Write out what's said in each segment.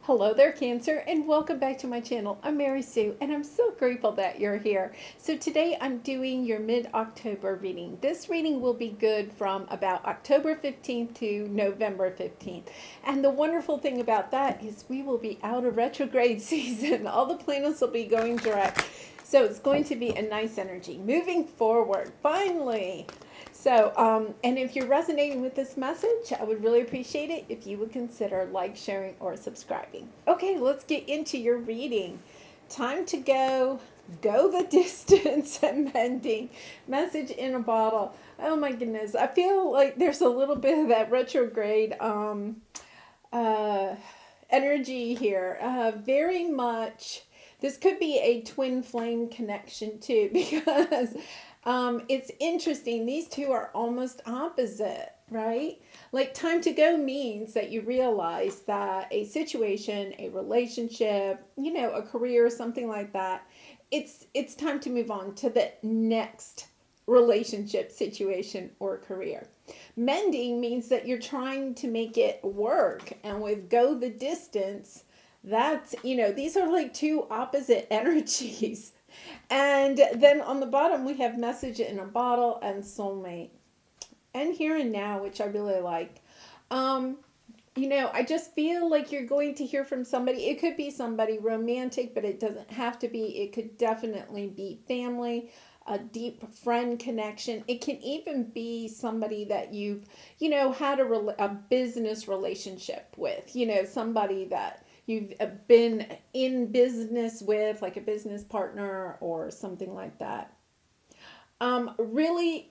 Hello there, Cancer, and welcome back to my channel. I'm Mary Sue, and I'm so grateful that you're here. So today I'm doing your mid-October reading. This reading will be good from about October 15th to November 15th. And the wonderful thing about that is we will be out of retrograde season. All the planets will be going direct. So it's going to be a nice energy. Moving forward, finally. So, and if you're resonating with this message, I would really appreciate it if you would consider like, sharing, or subscribing. Okay, let's get into your reading. Time to go the distance and mending. Message in a bottle. Oh my goodness, I feel like there's a little bit of that retrograde uh, energy here. Very much. This could be a twin flame connection too, because it's interesting. These two are almost opposite, right? Like time to go means that you realize that a situation, a relationship, a career, something like that, it's time to move on to the next relationship, situation, or career. Mending means that you're trying to make it work, and with go the distance, that's, these are like two opposite energies. And then on the bottom, we have message in a bottle and soulmate. And here and now, which I really like. Um, I just feel like you're going to hear from somebody. It could be somebody romantic, but it doesn't have to be. It could definitely be family, a deep friend connection. It can even be somebody that you've, had a business relationship with, somebody that you've been in business with, like a business partner or something like that. Really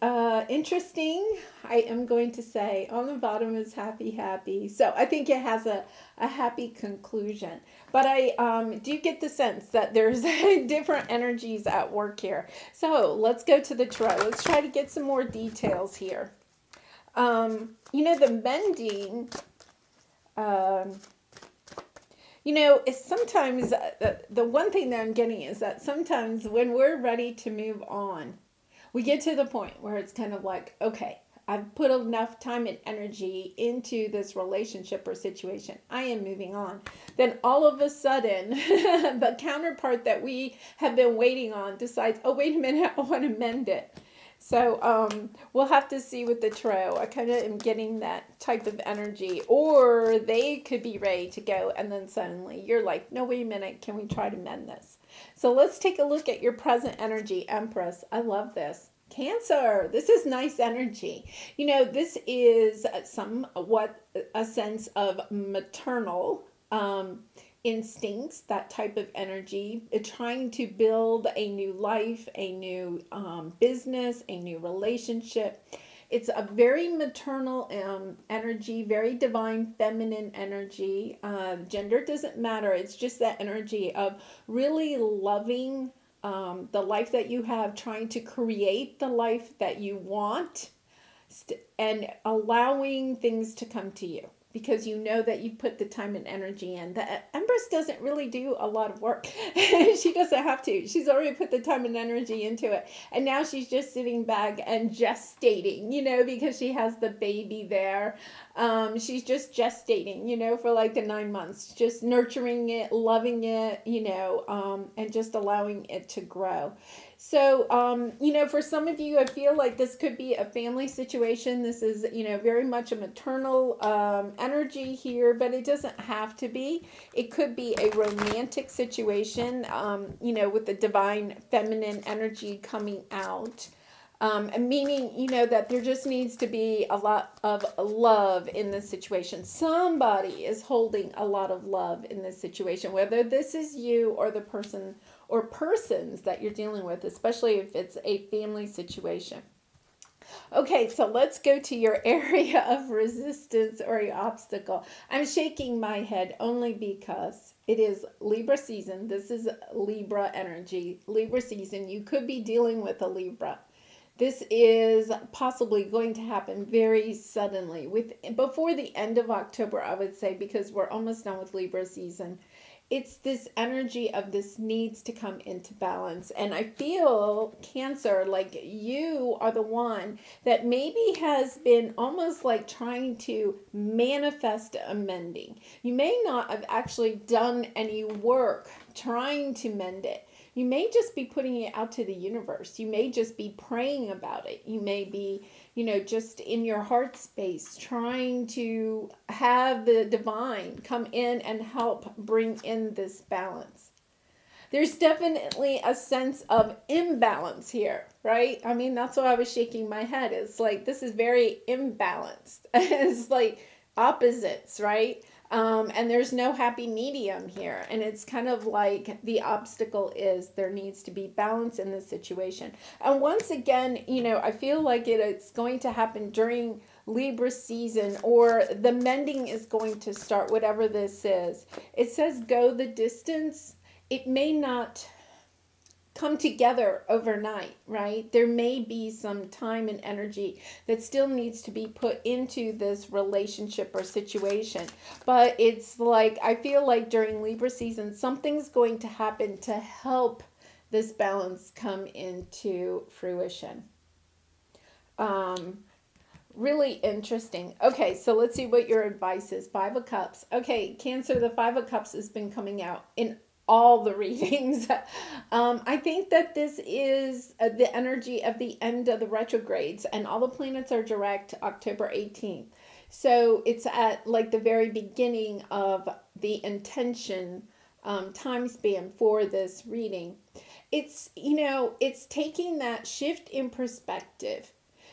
interesting. I am going to say on the bottom is happy, happy. So I think it has a happy conclusion. But I do get the sense that there's different energies at work here. So let's go to the tarot. Let's try to get some more details here. The mending. Um, it's sometimes the one thing that I'm getting is that sometimes when we're ready to move on, we get to the point where it's kind of like, okay, I've put enough time and energy into this relationship or situation. I am moving on. Then all of a sudden, the counterpart that we have been waiting on decides, oh, wait a minute, I want to mend it. So we'll have to see with the tarot. I kind of am getting that type of energy. Or they could be ready to go, and then suddenly you're like, no, wait a minute, can we try to mend this? So let's take a look at your present energy, Empress. I love this. Cancer, this is nice energy. This is somewhat a sense of maternal instincts, that type of energy, trying to build a new life, a new business, a new relationship. It's a very maternal energy, very divine feminine energy. Gender doesn't matter. It's just that energy of really loving the life that you have, trying to create the life that you want, and allowing things to come to you because you know that you put the time and energy in. The Empress doesn't really do a lot of work. She doesn't have to. She's already put the time and energy into it. And now she's just sitting back and gestating, because she has the baby there. She's just gestating, for like the 9 months, just nurturing it, loving it, and just allowing it to grow. So, for some of you, I feel like this could be a family situation. This is, very much a maternal energy here, but it doesn't have to be. It could be a romantic situation, with the divine feminine energy coming out. Meaning, that there just needs to be a lot of love in this situation. Somebody is holding a lot of love in this situation, whether this is you or the person or persons that you're dealing with, especially if it's a family situation. Okay, so let's go to your area of resistance or your obstacle. I'm shaking my head only because it is Libra season. This is Libra energy, Libra season. You could be dealing with a Libra. This is possibly going to happen very suddenly, before the end of October, I would say, because we're almost done with Libra season. it's this energy of this needs to come into balance. And I feel, Cancer, like you are the one that maybe has been almost like trying to manifest a mending. You may not have actually done any work trying to mend it. You may just be putting it out to the universe. You may just be praying about it. You may be, just in your heart space trying to have the divine come in and help bring in this balance. There's definitely a sense of imbalance here, right? I mean, that's why I was shaking my head. It's like, this is very imbalanced. It's like opposites, right? And there's no happy medium here. And it's kind of like the obstacle is there needs to be balance in this situation. And once again, I feel like it's going to happen during Libra season, or the mending is going to start, whatever this is. It says go the distance. It may not come together overnight, right? There may be some time and energy that still needs to be put into this relationship or situation. But it's like, I feel like during Libra season, something's going to happen to help this balance come into fruition. Really interesting. Okay, so let's see what your advice is. Five of Cups. Okay, Cancer, the Five of Cups has been coming out in all the readings. I think that this is the energy of the end of the retrogrades, and all the planets are direct October 18th. So it's at like the very beginning of the intention time span for this reading. It's, it's taking that shift in perspective.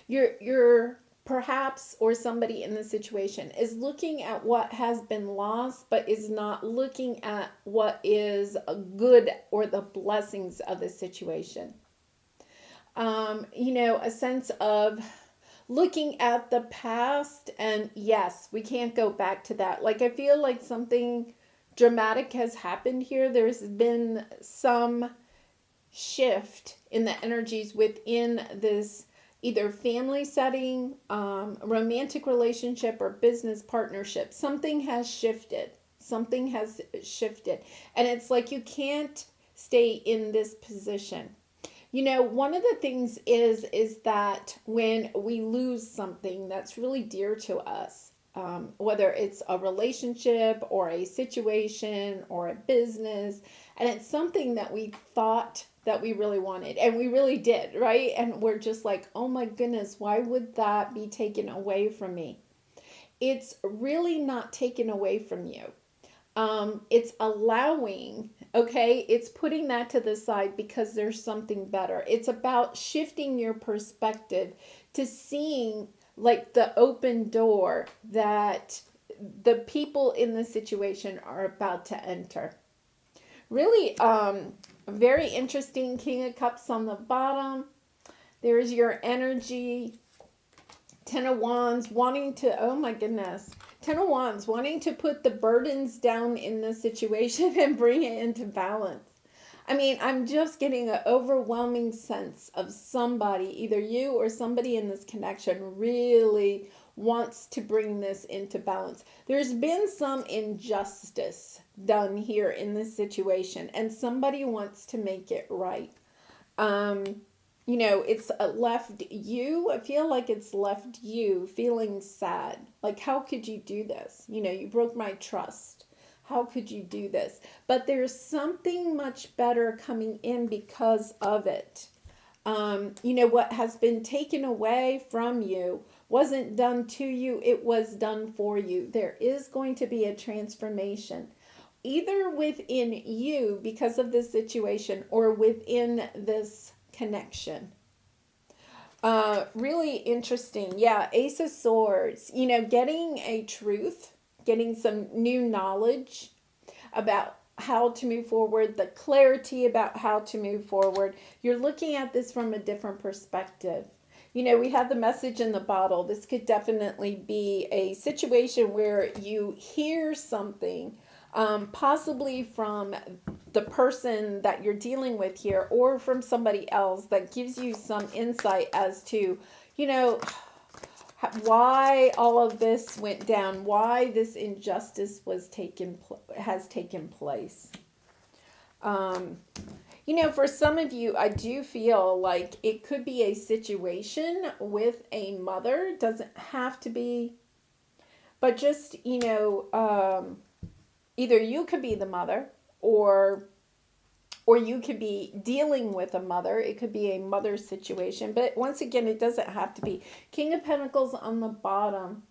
You're perhaps, or somebody in the situation is looking at what has been lost, but is not looking at what is good or the blessings of the situation. A sense of looking at the past, and yes, we can't go back to that. Like, I feel like something dramatic has happened here. There's been some shift in the energies within this either family setting, romantic relationship, or business partnership. Something has shifted. Something has shifted. And it's like you can't stay in this position. One of the things is that when we lose something that's really dear to us, whether it's a relationship or a situation or a business, and it's something that we thought that we really wanted, and we really did, right? And we're just like, oh my goodness, why would that be taken away from me? It's really not taken away from you. It's allowing, okay? It's putting that to the side because there's something better. It's about shifting your perspective to seeing like the open door that the people in the situation are about to enter. Really, very interesting. King of Cups on the bottom. There's your energy. Ten of Wands, wanting to, oh my goodness. Ten of Wands, wanting to put the burdens down in the situation and bring it into balance. I mean, I'm just getting an overwhelming sense of somebody, either you or somebody in this connection, really wants to bring this into balance. There's been some injustice done here in this situation, and somebody wants to make it right. It's left you, I feel like it's left you feeling sad. Like, how could you do this? You broke my trust. How could you do this? But there's something much better coming in because of it. What has been taken away from you wasn't done to you, it was done for you. There is going to be a transformation, either within you because of this situation or within this connection. Really interesting. Yeah, Ace of Swords, getting a truth, getting some new knowledge about how to move forward, the clarity about how to move forward. You're looking at this from a different perspective. We have the message in the bottle. This could definitely be a situation where you hear something, possibly from the person that you're dealing with here or from somebody else that gives you some insight as to, why all of this went down, why this injustice has taken place. For some of you, I do feel like it could be a situation with a mother. Doesn't have to be, but just, either you could be the mother, or you could be dealing with a mother. It could be a mother situation. But once again, it doesn't have to be. King of Pentacles on the bottom.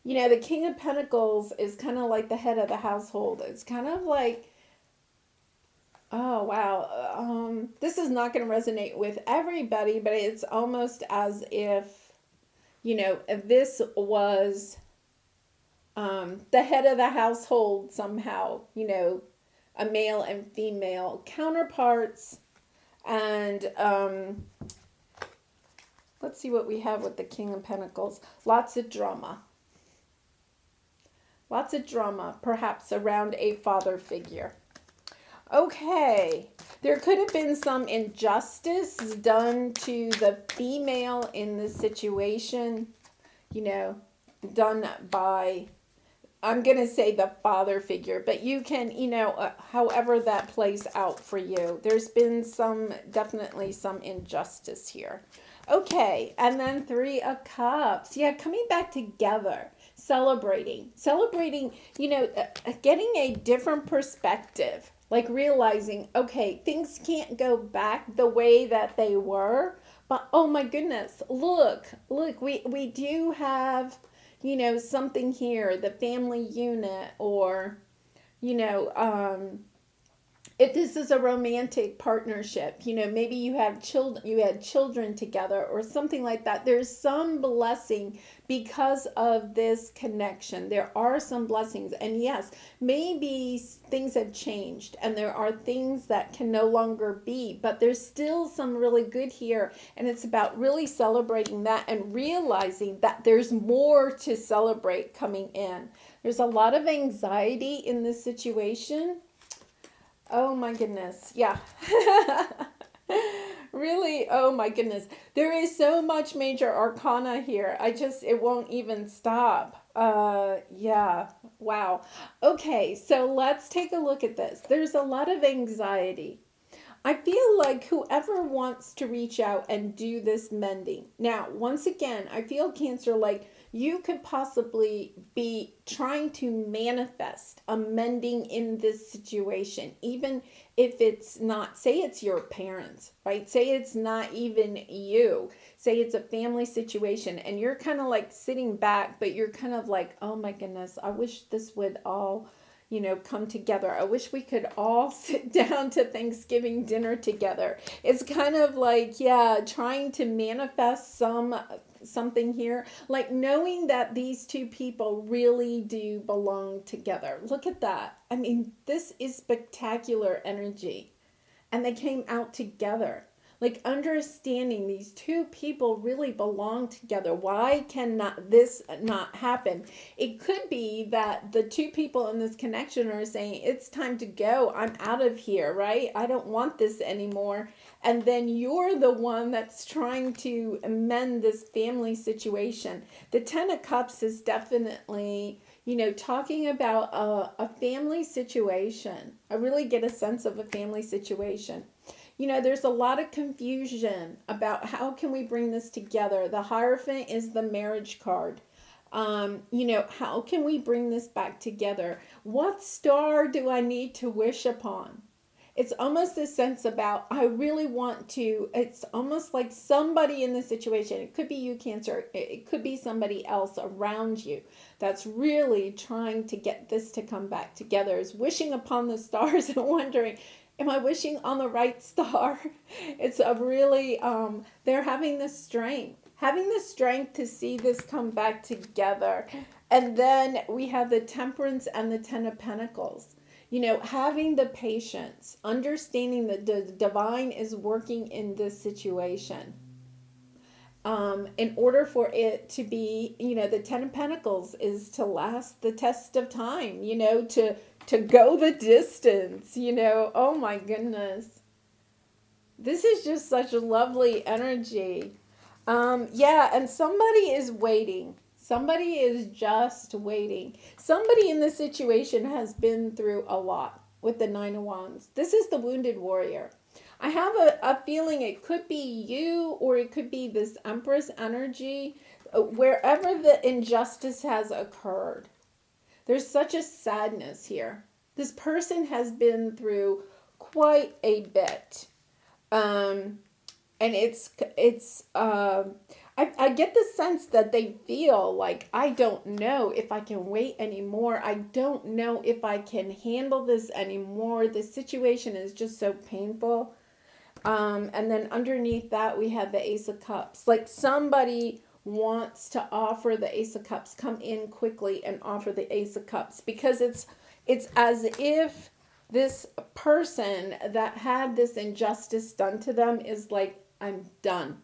The King of Pentacles is kind of like the head of the household. It's kind of like, oh, wow. This is not going to resonate with everybody, but it's almost as if, this was the head of the household somehow, a male and female counterparts. And let's see what we have with the King of Pentacles. Lots of drama. Lots of drama, perhaps around a father figure. Okay, there could have been some injustice done to the female in this situation, done by, I'm going to say the father figure, but you can, however that plays out for you. There's been definitely some injustice here. Okay, and then Three of Cups. Yeah, coming back together, celebrating, getting a different perspective. Like realizing, okay, things can't go back the way that they were, but oh my goodness, look, we do have, something here, the family unit, or, if this is a romantic partnership, maybe you had children together or something like that. There's some blessing because of this connection. There are some blessings. And yes, maybe things have changed and there are things that can no longer be, but there's still some really good here. And it's about really celebrating that and realizing that there's more to celebrate coming in. There's a lot of anxiety in this situation. Oh my goodness. Yeah. Really, oh my goodness. There is so much major arcana here. It won't even stop. Yeah. Wow. Okay, so let's take a look at this. There's a lot of anxiety. I feel like whoever wants to reach out and do this mending. Now, once again, I feel Cancer like you could possibly be trying to manifest a mending in this situation, even if it's not, say it's your parents, right? Say it's not even you. Say it's a family situation and you're kind of like sitting back, but you're kind of like, oh my goodness, I wish this would all, come together. I wish we could all sit down to Thanksgiving dinner together. It's kind of like, yeah, trying to manifest something here, like knowing that these two people really do belong together. Look at that. I mean, this is spectacular energy. And they came out together. Like understanding these two people really belong together. Why cannot this not happen? It could be that the two people in this connection are saying, it's time to go. I'm out of here, right? I don't want this anymore. And then you're the one that's trying to amend this family situation. The Ten of Cups is definitely, talking about a family situation. I really get a sense of a family situation. There's a lot of confusion about how can we bring this together. The Hierophant is the marriage card. How can we bring this back together? What star do I need to wish upon? It's almost a sense about, I really want to, it's almost like somebody in the situation. It could be you, Cancer. It could be somebody else around you that's really trying to get this to come back together, is wishing upon the stars and wondering, am I wishing on the right star? It's a really, they're having the strength to see this come back together. And then we have the Temperance and the Ten of Pentacles. Having the patience, understanding that the divine is working in this situation. In order for it to be, the Ten of Pentacles is to last the test of time, to go the distance, oh my goodness. This is just such a lovely energy. Yeah, and somebody is waiting. Somebody is just waiting. Somebody in this situation has been through a lot with the Nine of Wands. This is the wounded warrior. I have a feeling it could be you or it could be this Empress energy. Wherever the injustice has occurred, there's such a sadness here. This person has been through quite a bit. And I get the sense that they feel like, I don't know if I can wait anymore. I don't know if I can handle this anymore. The situation is just so painful. And then underneath that, we have the Ace of Cups. Like somebody wants to offer the Ace of Cups, come in quickly and offer the Ace of Cups, because it's as if this person that had this injustice done to them is like, I'm done.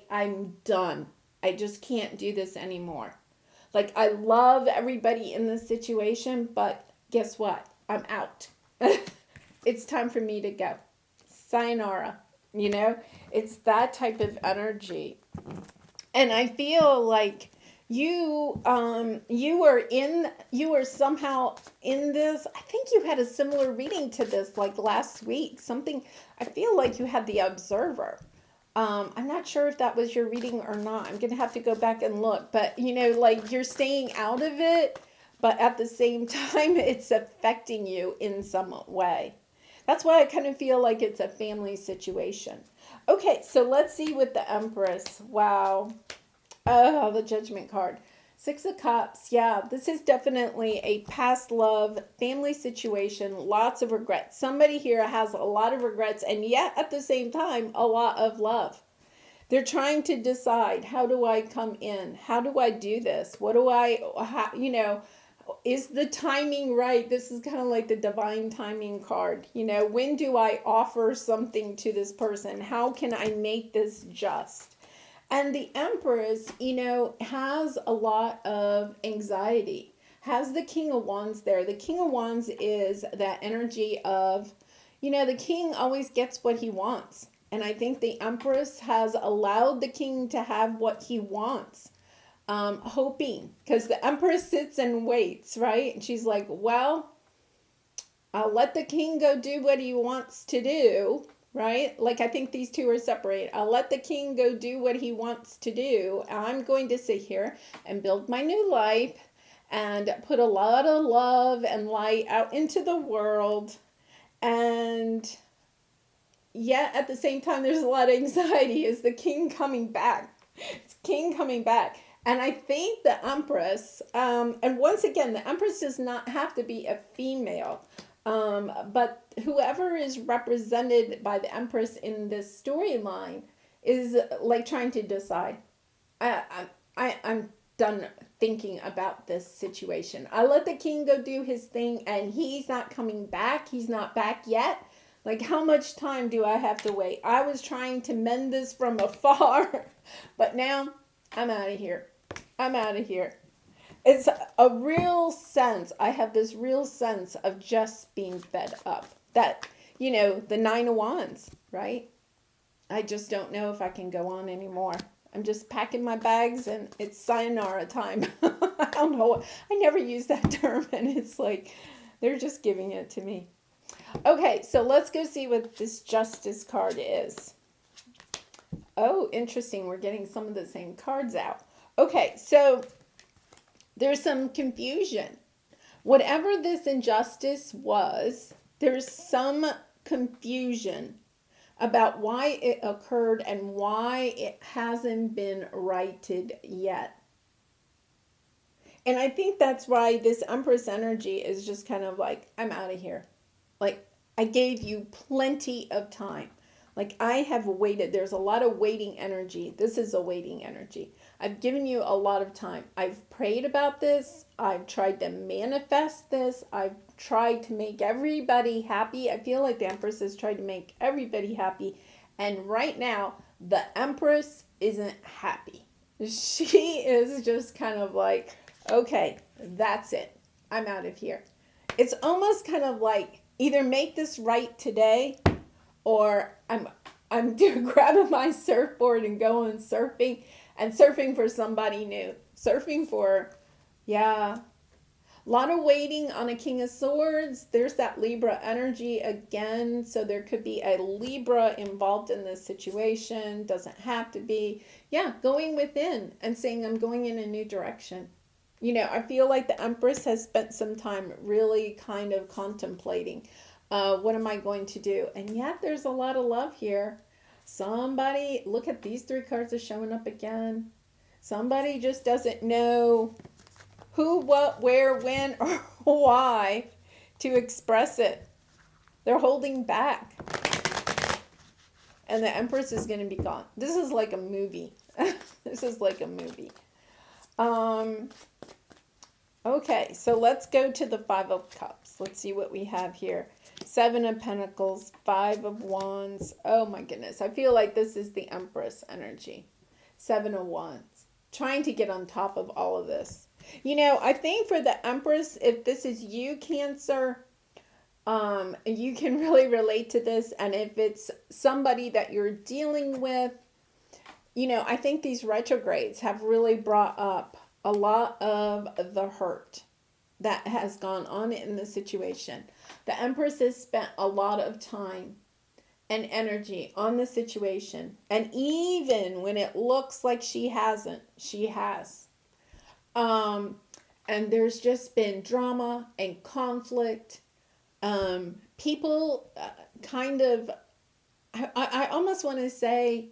I'm done. I just can't do this anymore. Like, I love everybody in this situation, but guess what? I'm out. It's time for me to go. Sayonara. You know, it's that type of energy. And I feel like you were somehow in this. I think you had a similar reading to this like last week. Something, I feel like you had the Observer. I'm not sure if that was your reading or not. I'm going to have to go back and look. But, you know, like you're staying out of it, but at the same time, it's affecting you in some way. That's why I kind of feel like it's a family situation. Okay, so let's see with the Empress. Wow. Oh, the Judgment card. Six of Cups. Yeah, this is definitely a past love, family situation, lots of regrets. Somebody here has a lot of regrets, and yet at the same time, a lot of love. They're trying to decide, how do I come in? How do I do this? What do is the timing right? This is kind of like the divine timing card. When do I offer something to this person? How can I make this just? And the Empress, has a lot of anxiety, has the King of Wands there. The King of Wands is that energy of, the king always gets what he wants. And I think the Empress has allowed the king to have what he wants, hoping, because the Empress sits and waits, right? And she's like, well, I'll let the king go do what he wants to do. Right? Like, I think these two are separate. I'll let the king go do what he wants to do. I'm going to sit here and build my new life and put a lot of love and light out into the world. And yet, at the same time, there's a lot of anxiety. Is the king coming back? It's king coming back. And I think the Empress, and once again, the Empress does not have to be a female. But whoever is represented by the Empress in this storyline is like trying to decide. I'm done thinking about this situation. I let the king go do his thing, and he's not coming back. He's not back yet. Like, how much time do I have to wait? I was trying to mend this from afar, but now I'm out of here. I'm out of here. It's a real sense. I have this real sense of just being fed up. That, the Nine of Wands, right? I just don't know if I can go on anymore. I'm just packing my bags and it's sayonara time. I don't know. I never use that term, and it's like they're just giving it to me. Okay, so let's go see what this Justice card is. Oh, interesting. We're getting some of the same cards out. Okay, so there's some confusion. Whatever this injustice was, there's some confusion about why it occurred and why it hasn't been righted yet. And I think that's why this Empress energy is just kind of like, I'm out of here. Like, I gave you plenty of time. Like, I have waited. There's a lot of waiting energy. This is a waiting energy. I've given you a lot of time. I've prayed about this. I've tried to manifest this. I've tried to make everybody happy. I feel like the Empress has tried to make everybody happy. And right now, the Empress isn't happy. She is just kind of like, okay, that's it. I'm out of here. It's almost kind of like, either make this right today, or I'm grabbing my surfboard and going surfing, and surfing for somebody new. Surfing for, yeah, a lot of waiting on a King of Swords. There's that Libra energy again. So there could be a Libra involved in this situation. Doesn't have to be. Yeah, going within and saying, I'm going in a new direction. You know, I feel like the Empress has spent some time really kind of contemplating, what am I going to do? And yet there's a lot of love here. Somebody, look at these 3 cards are showing up again. Somebody just doesn't know who, what, where, when, or why to express it. They're holding back. And the Empress is going to be gone. This is like a movie. This is like a movie. Okay, so let's go to the 5 of Cups. Let's see what we have here. 7 of Pentacles, 5 of Wands. Oh my goodness. I feel like this is the Empress energy. 7 of Wands. Trying to get on top of all of this. You know, I think for the Empress, if this is you, Cancer, you can really relate to this. And if it's somebody that you're dealing with, you know, I think these retrogrades have really brought up a lot of the hurt that has gone on in the situation. The Empress has spent a lot of time and energy on the situation. And even when it looks like she hasn't, she has. And there's just been drama and conflict. People kind of, I almost want to say,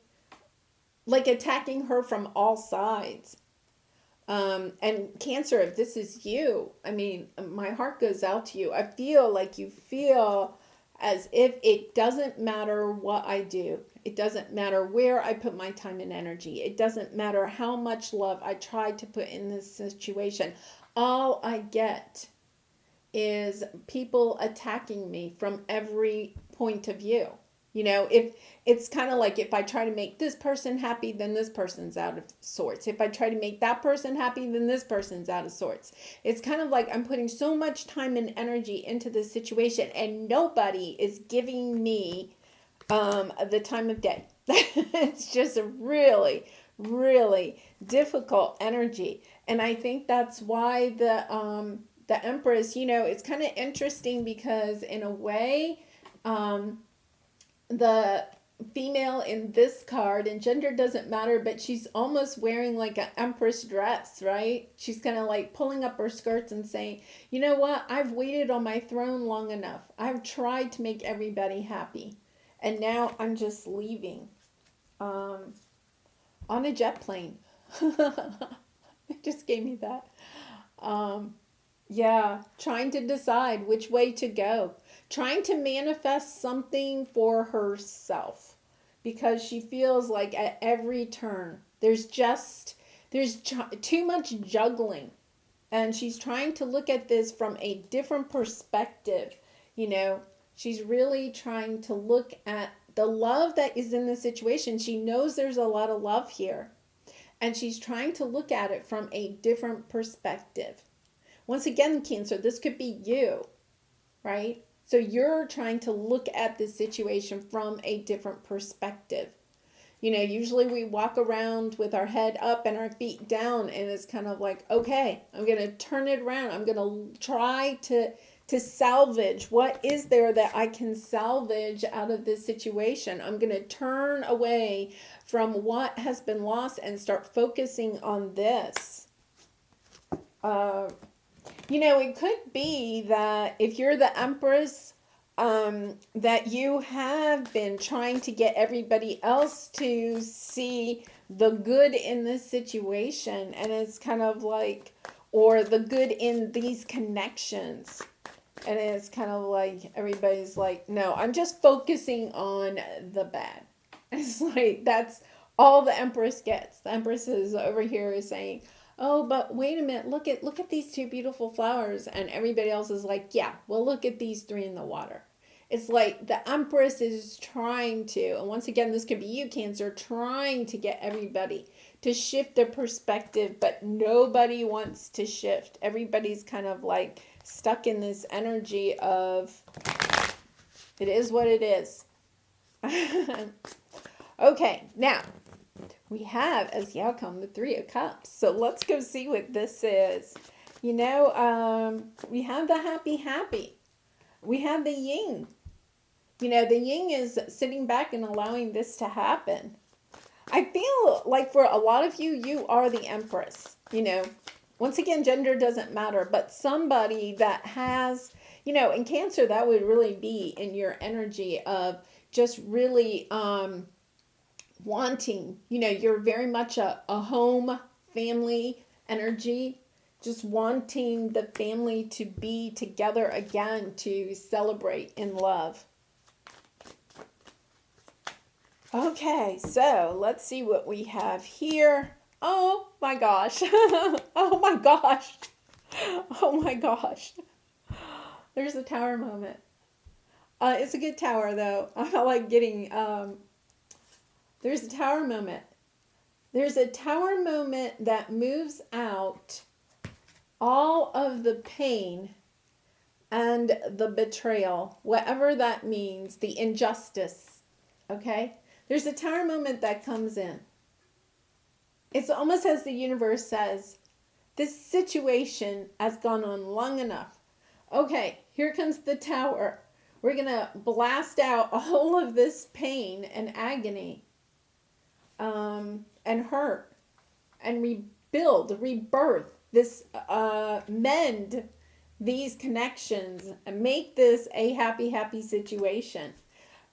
like attacking her from all sides. And Cancer, if this is you, I mean, my heart goes out to you. I feel like you feel as if it doesn't matter what I do. It doesn't matter where I put my time and energy. It doesn't matter how much love I try to put in this situation. All I get is people attacking me from every point of view. You know, if it's kind of like if I try to make this person happy, then this person's out of sorts. If I try to make that person happy, then this person's out of sorts. It's kind of like I'm putting so much time and energy into this situation and nobody is giving me the time of day. It's just a really, really difficult energy. And I think that's why the Empress, you know, it's kind of interesting because in a way, the female in this card, and gender doesn't matter, but she's almost wearing like an Empress dress, right? She's kind of like pulling up her skirts and saying, you know what? I've waited on my throne long enough. I've tried to make everybody happy. And now I'm just leaving on a jet plane. It just gave me that. Yeah, trying to decide which way to go. Trying to manifest something for herself. Because she feels like at every turn, there's too much juggling. And she's trying to look at this from a different perspective. You know, she's really trying to look at the love that is in the situation. She knows there's a lot of love here. And she's trying to look at it from a different perspective. Once again, Cancer, this could be you, right? So you're trying to look at this situation from a different perspective. You know, usually we walk around with our head up and our feet down, and it's kind of like, okay, I'm going to turn it around. I'm going to try to salvage. What is there that I can salvage out of this situation? I'm going to turn away from what has been lost and start focusing on this. You know, it could be that if you're the Empress, that you have been trying to get everybody else to see the good in this situation. And it's kind of like, or the good in these connections. And it's kind of like, everybody's like, no, I'm just focusing on the bad. It's like, that's all the Empress gets. The Empress is over here is saying, oh, but wait a minute, look at these 2 beautiful flowers. And everybody else is like, yeah, well, look at these 3 in the water. It's like the Empress is trying to, and once again, this could be you, Cancer, trying to get everybody to shift their perspective, but nobody wants to shift. Everybody's kind of like stuck in this energy of, it is what it is. Okay, now we have as the outcome the Three of Cups. So let's go see what this is. We have the happy. We have the yin. The yin is sitting back and allowing this to happen. I feel like for a lot of you, you are the Empress. Once again, gender doesn't matter, but somebody that has, in Cancer, that would really be in your energy of just really wanting, you're very much a home family energy, just wanting the family to be together again to celebrate in love. Okay, so let's see what we have here. Oh my gosh. Oh my gosh. Oh my gosh. There's a tower moment. It's a good tower though. I like getting, there's a tower moment. There's a tower moment that moves out all of the pain and the betrayal, whatever that means, the injustice. Okay? There's a tower moment that comes in. It's almost as the universe says, this situation has gone on long enough. Okay, here comes the tower. We're going to blast out all of this pain and agony and hurt and rebuild, rebirth, this mend these connections and make this a happy situation.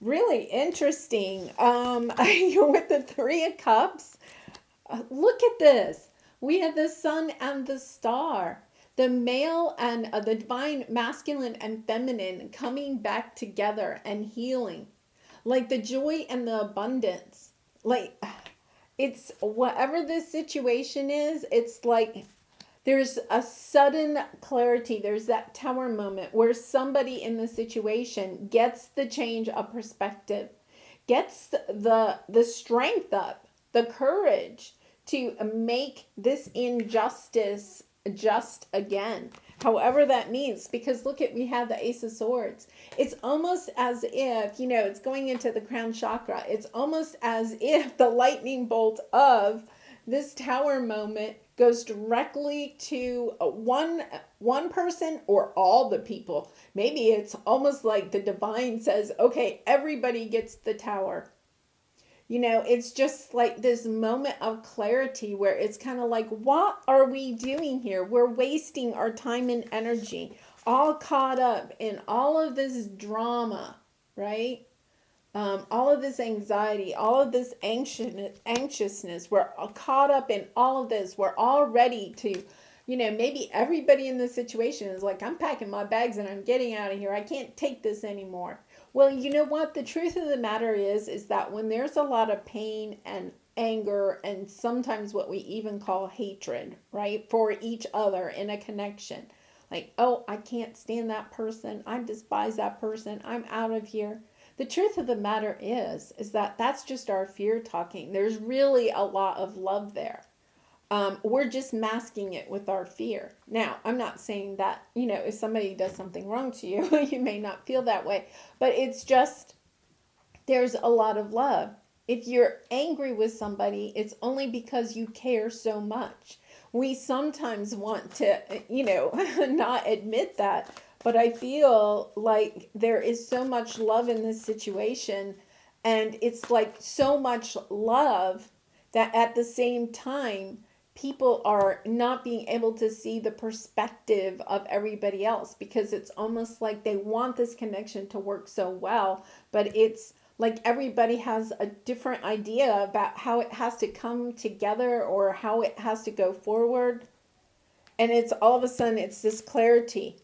Really interesting. You're with the Three of Cups. Look at this. We have the sun and the star. The male and the divine masculine and feminine coming back together and healing. Like the joy and the abundance. Like it's whatever this situation is, it's like there's a sudden clarity. There's that tower moment where somebody in the situation gets the change of perspective, gets the strength up, the courage to make this injustice just again. However that means, because look at, we have the Ace of Swords. It's almost as if, it's going into the crown chakra. It's almost as if the lightning bolt of this tower moment goes directly to one person or all the people. Maybe it's almost like the divine says, okay, everybody gets the tower. It's just like this moment of clarity where it's kind of like, what are we doing here? We're wasting our time and energy, all caught up in all of this drama, right? All of this anxiety, all of this anxiousness. We're caught up in all of this. We're all ready to, maybe everybody in this situation is like, I'm packing my bags and I'm getting out of here. I can't take this anymore. Well, you know what? The truth of the matter is that when there's a lot of pain and anger and sometimes what we even call hatred, right, for each other in a connection, like, oh, I can't stand that person. I despise that person. I'm out of here. The truth of the matter is that that's just our fear talking. There's really a lot of love there. We're just masking it with our fear. Now, I'm not saying that, if somebody does something wrong to you, you may not feel that way. But it's just, there's a lot of love. If you're angry with somebody, it's only because you care so much. We sometimes want to, not admit that. But I feel like there is so much love in this situation. And it's like so much love that at the same time, people are not being able to see the perspective of everybody else, because it's almost like they want this connection to work so well, but it's like everybody has a different idea about how it has to come together or how it has to go forward. And it's all of a sudden, it's this clarity.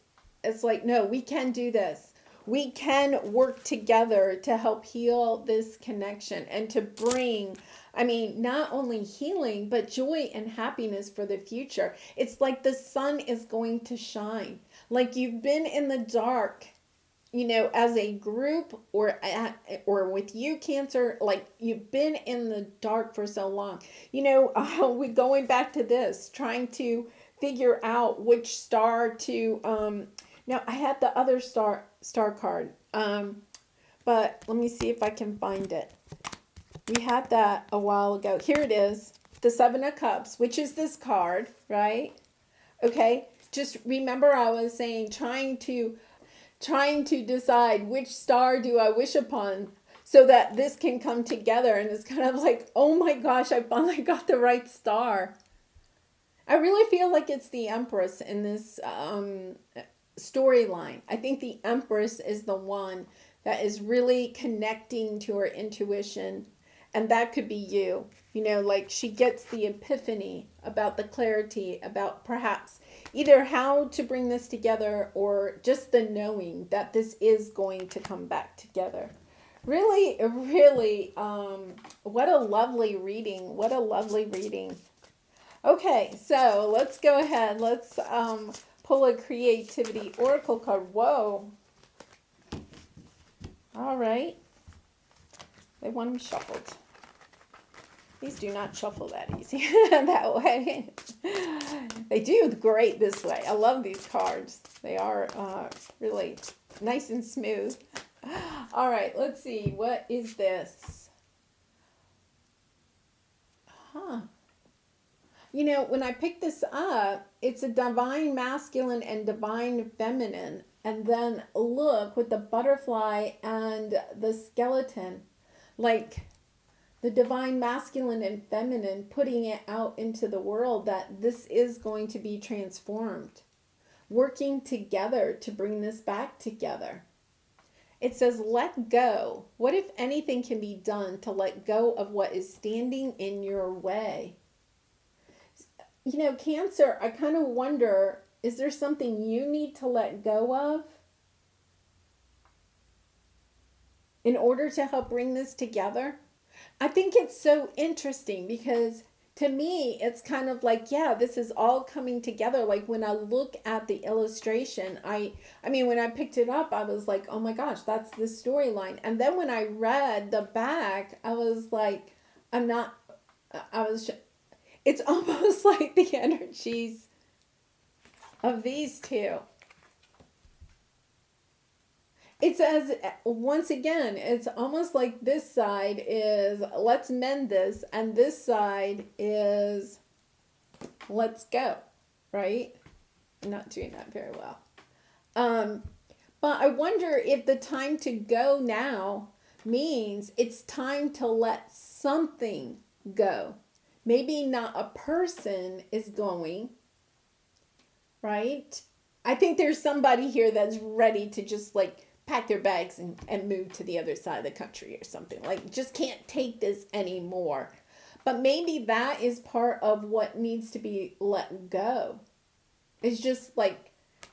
It's like, no, we can do this. We can work together to help heal this connection and to bring, not only healing, but joy and happiness for the future. It's like the sun is going to shine. Like you've been in the dark, as a group or with you, Cancer, like you've been in the dark for so long. We're going back to this, trying to figure out which star to, now I had the other star card, but let me see if I can find it. We had that a while ago. Here it is, the Seven of Cups, which is this card, right? Okay, just remember I was saying trying to decide which star do I wish upon so that this can come together. And it's kind of like, oh my gosh, I finally got the right star. I really feel like it's the Empress in this storyline. I think the Empress is the one that is really connecting to her intuition. And that could be you. You know, like she gets the epiphany about the clarity, about perhaps either how to bring this together or just the knowing that this is going to come back together. Really, really, what a lovely reading. What a lovely reading. Okay, so let's go ahead. Let's pull a creativity oracle card. Whoa. All right. They want them shuffled. These do not shuffle that easy that way. They do great this way. I love these cards. They are really nice and smooth. All right, let's see. What is this? Huh. You know, when I picked this up, it's a divine masculine and divine feminine. And then look with the butterfly and the skeleton. Like the divine masculine and feminine putting it out into the world that this is going to be transformed. Working together to bring this back together. It says, let go. What, if anything, can be done to let go of what is standing in your way? You know, Cancer, I kind of wonder, is there something you need to let go of in order to help bring this together? I think it's so interesting because to me, it's kind of like, yeah, this is all coming together. Like when I look at the illustration, I mean, when I picked it up, I was like, oh my gosh, that's the storyline. And then when I read the back, I was like, it's almost like the energies of these two. It says, once again, it's almost like this side is, let's mend this, and this side is, let's go, right? I'm not doing that very well. But I wonder if the time to go now means it's time to let something go. Maybe not a person is going, right? I think there's somebody here that's ready to just like pack their bags and move to the other side of the country or something. Like, just can't take this anymore. But maybe that is part of what needs to be let go. It's just like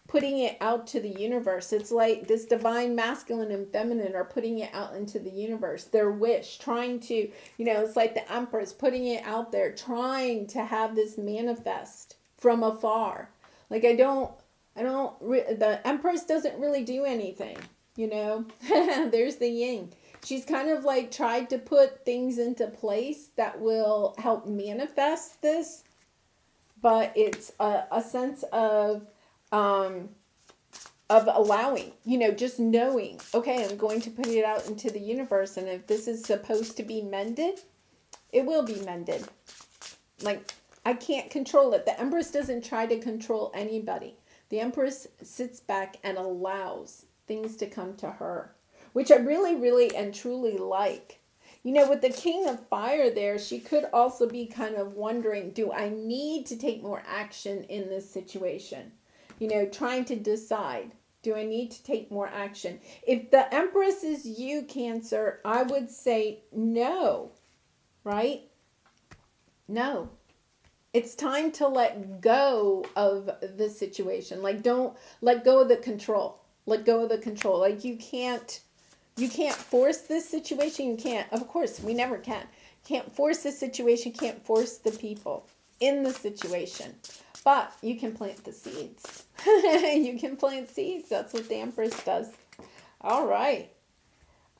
putting it out to the universe. It's like this divine masculine and feminine are putting it out into the universe. Their wish, trying to, you know, it's like the Empress putting it out there, trying to have this manifest from afar. Like the Empress doesn't really do anything, you know. There's the yin. She's kind of like tried to put things into place that will help manifest this, but it's a sense of allowing, you know, just knowing, okay, I'm going to put it out into the universe, and if this is supposed to be mended, it will be mended. Like, I can't control it. The Empress doesn't try to control anybody. The Empress sits back and allows things to come to her, which I really, really and truly like. You know, with the King of Fire there, she could also be kind of wondering, do I need to take more action in this situation? You know, trying to decide, do I need to take more action? If the Empress is you, Cancer, I would say no, right? No. It's time to let go of the situation. Like, don't let go of the control. Let go of the control. Like, you can't force this situation. You can't, of course, we never can. Can't force the situation, can't force the people in the situation. But you can plant the seeds. You can plant seeds. That's what the Empress does. All right.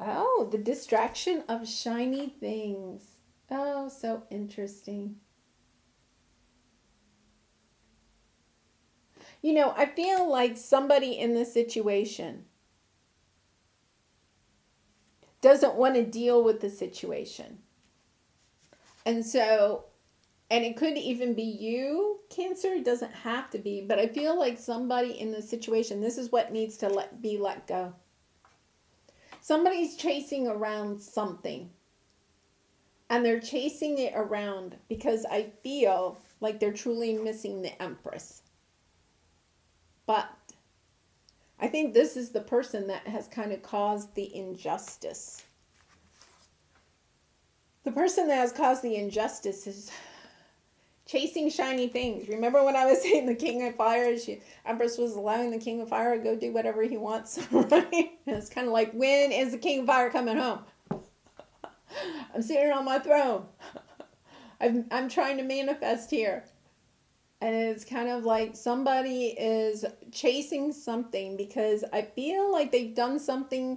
Oh, the distraction of shiny things. Oh, so interesting. You know, I feel like somebody in this situation doesn't want to deal with the situation. And so, and it could even be you, Cancer. It doesn't have to be, but I feel like somebody in the situation, this is what needs to be let go. Somebody's chasing around something. And they're chasing it around because I feel like they're truly missing the Empress. But I think this is the person that has kind of caused the injustice. The person that has caused the injustice is chasing shiny things. Remember when I was saying the King of Fire? Empress was allowing the King of Fire to go do whatever he wants, right? And it's kind of like, when is the King of Fire coming home? I'm sitting on my throne. I'm trying to manifest here. And it's kind of like somebody is chasing something because I feel like they've done something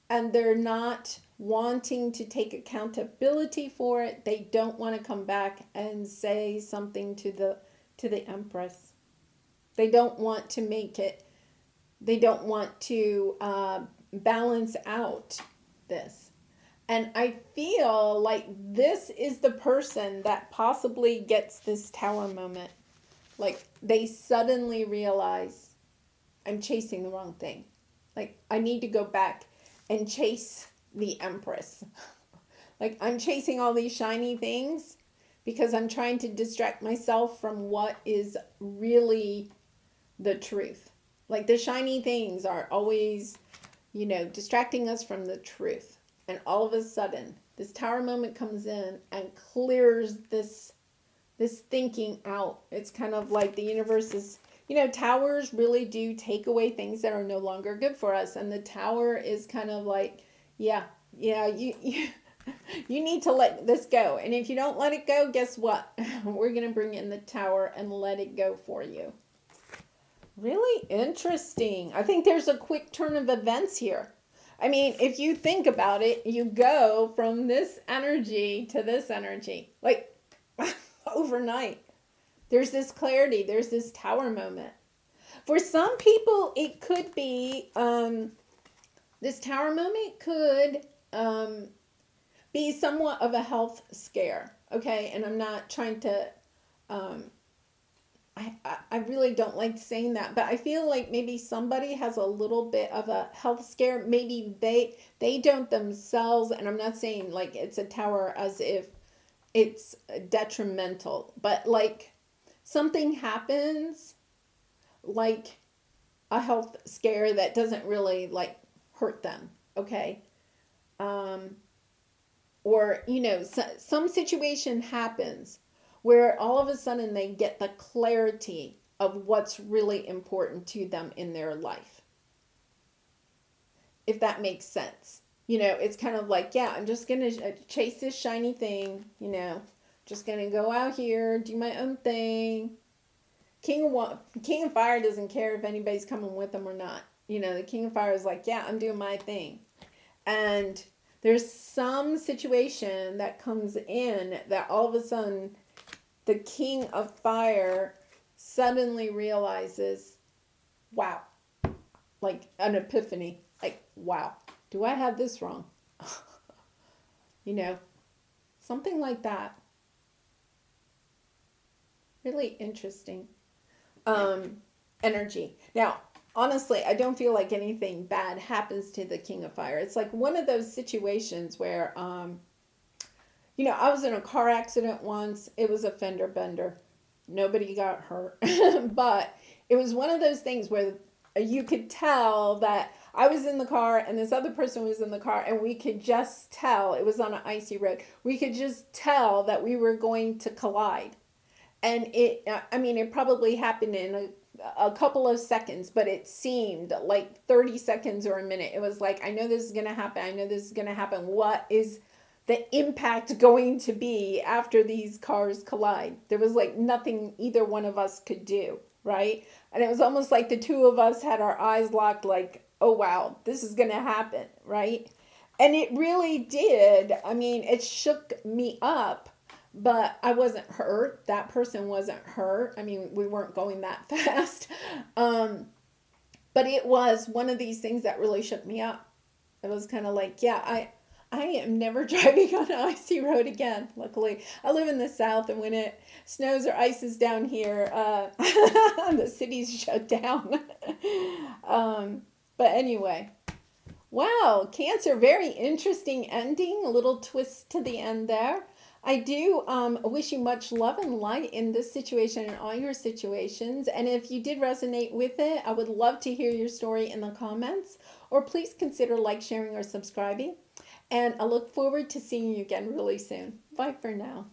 and they're not wanting to take accountability for it. They don't want to come back and say something to the Empress. They don't want to make it. They don't want to balance out this. And I feel like this is the person that possibly gets this tower moment. Like they suddenly realize, I'm chasing the wrong thing. Like I need to go back and chase the Empress. Like I'm chasing all these shiny things because I'm trying to distract myself from what is really the truth. Like the shiny things are always, distracting us from the truth. And all of a sudden, this tower moment comes in and clears this thinking out. It's kind of like the universe is, towers really do take away things that are no longer good for us. And the tower is kind of like, you need to let this go. And if you don't let it go, guess what? We're going to bring in the tower and let it go for you. Really interesting. I think there's a quick turn of events here. I mean, if you think about it, you go from this energy to this energy, like overnight. There's this clarity. There's this tower moment. For some people, it could be, this tower moment could be somewhat of a health scare. Okay. And I'm not trying to, I really don't like saying that, but I feel like maybe somebody has a little bit of a health scare. Maybe they don't themselves, and I'm not saying like it's a tower as if it's detrimental, but like something happens, like a health scare that doesn't really like hurt them. Okay. Or, some situation happens where all of a sudden they get the clarity of what's really important to them in their life. If that makes sense. It's kind of like, yeah, I'm just going to chase this shiny thing, just going to go out here, do my own thing. King of Fire doesn't care if anybody's coming with them or not. The King of Fire is like, yeah, I'm doing my thing. And there's some situation that comes in that all of a sudden the King of Fire suddenly realizes, wow, like an epiphany, like, wow, do I have this wrong? Something like that. Really interesting energy. Now, honestly, I don't feel like anything bad happens to the King of Fire. It's like one of those situations where, I was in a car accident once. It was a fender bender. Nobody got hurt. But it was one of those things where you could tell that I was in the car and this other person was in the car, and we could just tell, it was on an icy road, we could just tell that we were going to collide. And it probably happened in a couple of seconds, but it seemed like 30 seconds or a minute. It was like, I know this is going to happen. I know this is going to happen. What is the impact going to be after these cars collide? There was like nothing either one of us could do, right? And it was almost like the two of us had our eyes locked, like, oh, wow, this is going to happen, right? And it really did. It shook me up. But I wasn't hurt. That person wasn't hurt. We weren't going that fast. But it was one of these things that really shook me up. It was kind of like, yeah, I am never driving on an icy road again. Luckily, I live in the south, and when it snows or ices down here, the city's shut down. um, but anyway, wow, Cancer, very interesting ending. A little twist to the end there. I do wish you much love and light in this situation and all your situations. And if you did resonate with it, I would love to hear your story in the comments. Or please consider like, sharing, or subscribing. And I look forward to seeing you again really soon. Bye for now.